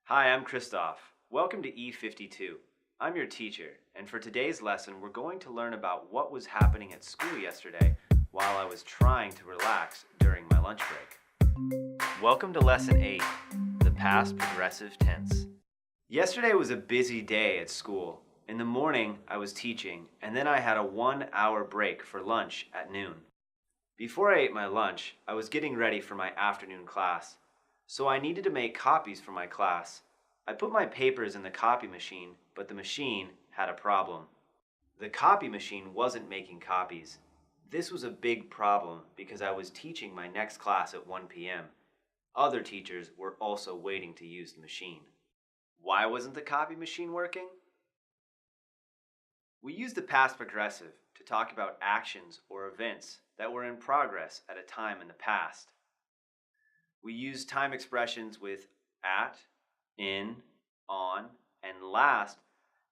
Hi, I'm Christoph. Welcome to E52. I'm your teacher, and for today's lesson, we're going to learn about what was happening at school yesterday while I was trying to relax during my lunch break. Welcome to Lesson 8, the past progressive tense. Yesterday was a busy day at school. In the morning, I was teaching, and then I had a 1-hour break for lunch at noon. Before I ate my lunch, I was getting ready for my afternoon class, so I needed to make copies for my class. I put my papers in the copy machine, but the machine had a problem. The copy machine wasn't making copies. This was a big problem because I was teaching my next class at 1 p.m. Other teachers were also waiting to use the machine. Why wasn't the copy machine working? We use the past progressive to talk about actions or events that were in progress at a time in the past. We use time expressions with at, in, on, and last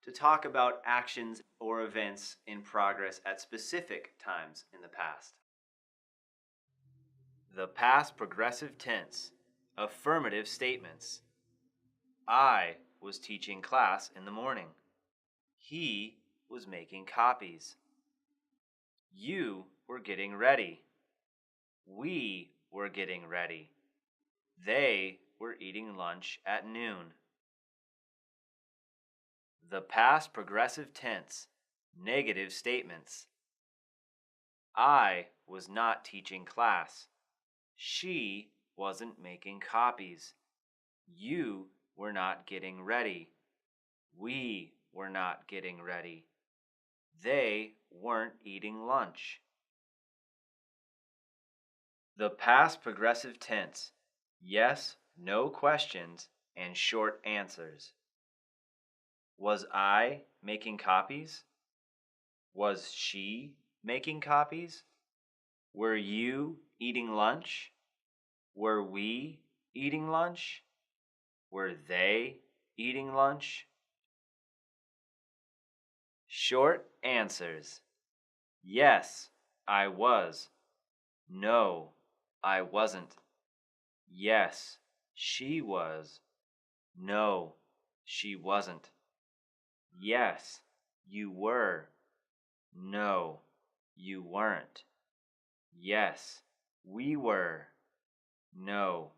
to talk about actions or events in progress at specific times in the past. The past progressive tense, affirmative statements. I was teaching class in the morning. He was making copies. You were getting ready. We were getting ready. They were eating lunch at noon. The past progressive tense, negative statements. I was not teaching class. She wasn't making copies. You were not getting ready. We were not getting ready. They weren't eating lunch. The past progressive tense, yes, no questions, and short answers. Was I making copies? Was she making copies? Were you eating lunch? Were we eating lunch? Were they eating lunch? Short answers. Yes, I was. No, I wasn't. Yes, she was. No, she wasn't. Yes, you were. No, you weren't. Yes, we were. No,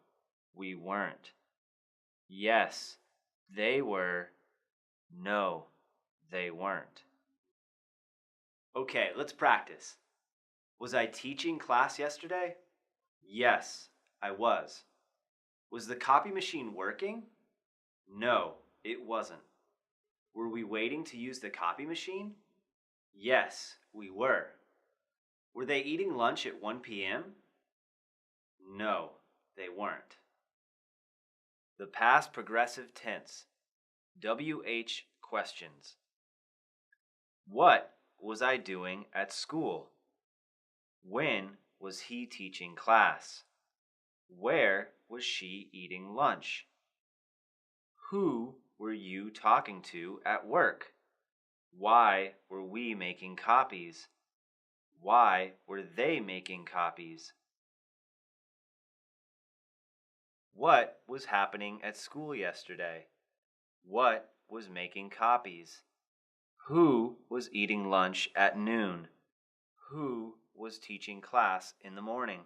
we weren't. Yes, they were. No, they weren't. Okay, let's practice. Was I teaching class yesterday? Yes, I was. Was the copy machine working? No, it wasn't. Were we waiting to use the copy machine? Yes, we were. Were they eating lunch at 1 p.m.? No, they weren't. The past progressive tense, WH questions. What was I doing at school? When was he teaching class? Where was she eating lunch? Who were you talking to at work? Why were we making copies? Why were they making copies? What was happening at school yesterday? What was making copies? Who was eating lunch at noon? Who was teaching class in the morning?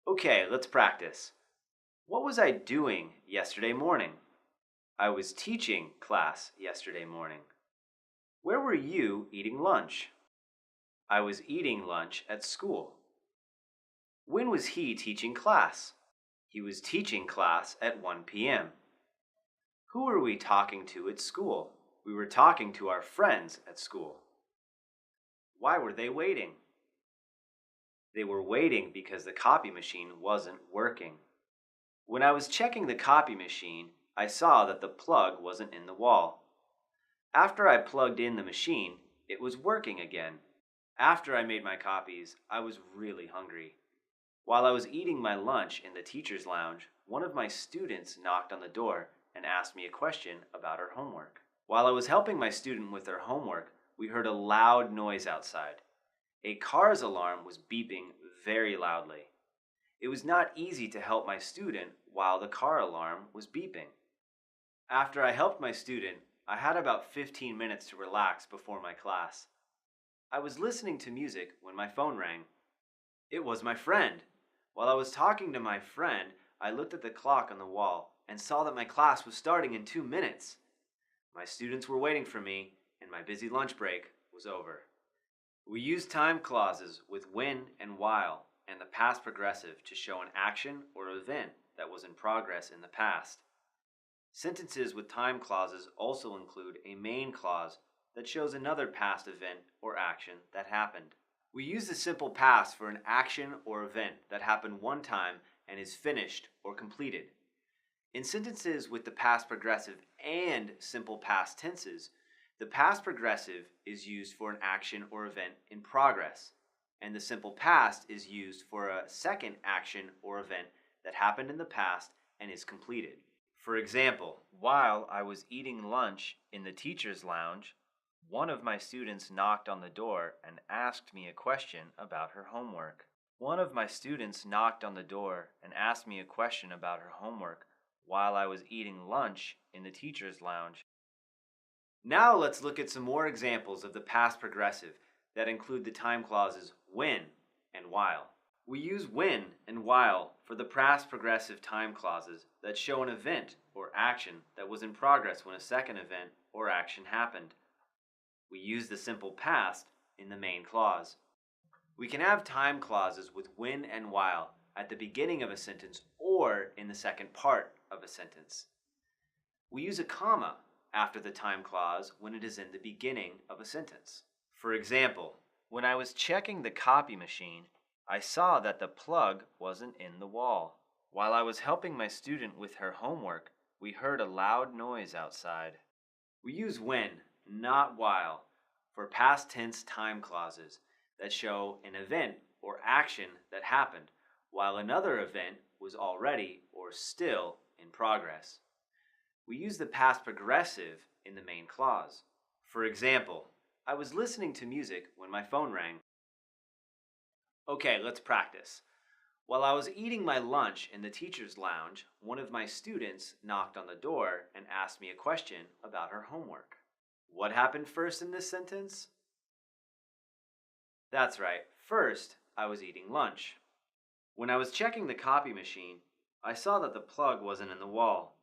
Okay, let's practice. What was I doing yesterday morning? I was teaching class yesterday morning. Where were you eating lunch? I was eating lunch at school. When was he teaching class? He was teaching class at 1 p.m. Who were we talking to at school? We were talking to our friends at school. Why were they waiting? They were waiting because the copy machine wasn't working. When I was checking the copy machine, I saw that the plug wasn't in the wall. After I plugged in the machine, it was working again. After I made my copies, I was really hungry. While I was eating my lunch in the teacher's lounge, one of my students knocked on the door and asked me a question about her homework. While I was helping my student with their homework, we heard a loud noise outside. A car's alarm was beeping very loudly. It was not easy to help my student while the car alarm was beeping. After I helped my student, I had about 15 minutes to relax before my class. I was listening to music when my phone rang. It was my friend. While I was talking to my friend, I looked at the clock on the wall and saw that my class was starting in 2 minutes. My students were waiting for me, and my busy lunch break was over. We use time clauses with when and while and the past progressive to show an action or event that was in progress in the past. Sentences with time clauses also include a main clause that shows another past event or action that happened. We use the simple past for an action or event that happened one time and is finished or completed. In sentences with the past progressive and simple past tenses, the past progressive is used for an action or event in progress, and the simple past is used for a second action or event that happened in the past and is completed. For example, while I was eating lunch in the teacher's lounge, one of my students knocked on the door and asked me a question about her homework. One of my students knocked on the door and asked me a question about her homework while I was eating lunch in the teacher's lounge. Now let's look at some more examples of the past progressive that include the time clauses when and while. We use when and while for the past progressive time clauses that show an event or action that was in progress when a second event or action happened. We use the simple past in the main clause. We can have time clauses with when and while at the beginning of a sentence or in the second part of a sentence. We use a comma after the time clause when it is in the beginning of a sentence. For example, when I was checking the copy machine, I saw that the plug wasn't in the wall. While I was helping my student with her homework, we heard a loud noise outside. We use when, not while, for past tense time clauses that show an event or action that happened while another event was already or still in progress. We use the past progressive in the main clause. For example, I was listening to music when my phone rang. Okay, let's practice. While I was eating my lunch in the teacher's lounge, one of my students knocked on the door and asked me a question about her homework. What happened first in this sentence? That's right. First, I was eating lunch. When I was checking the copy machine, I saw that the plug wasn't in the wall.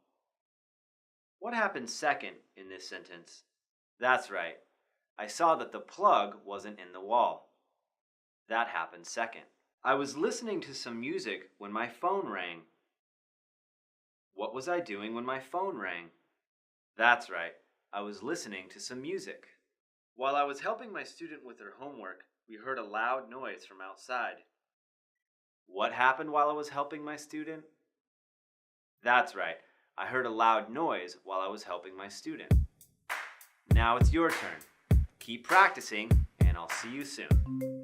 What happened second in this sentence? That's right. I saw that the plug wasn't in the wall. That happened second. I was listening to some music when my phone rang. What was I doing when my phone rang? That's right. I was listening to some music. While I was helping my student with her homework, we heard a loud noise from outside. What happened while I was helping my student? That's right. I heard a loud noise while I was helping my student. Now it's your turn. Keep practicing, and I'll see you soon.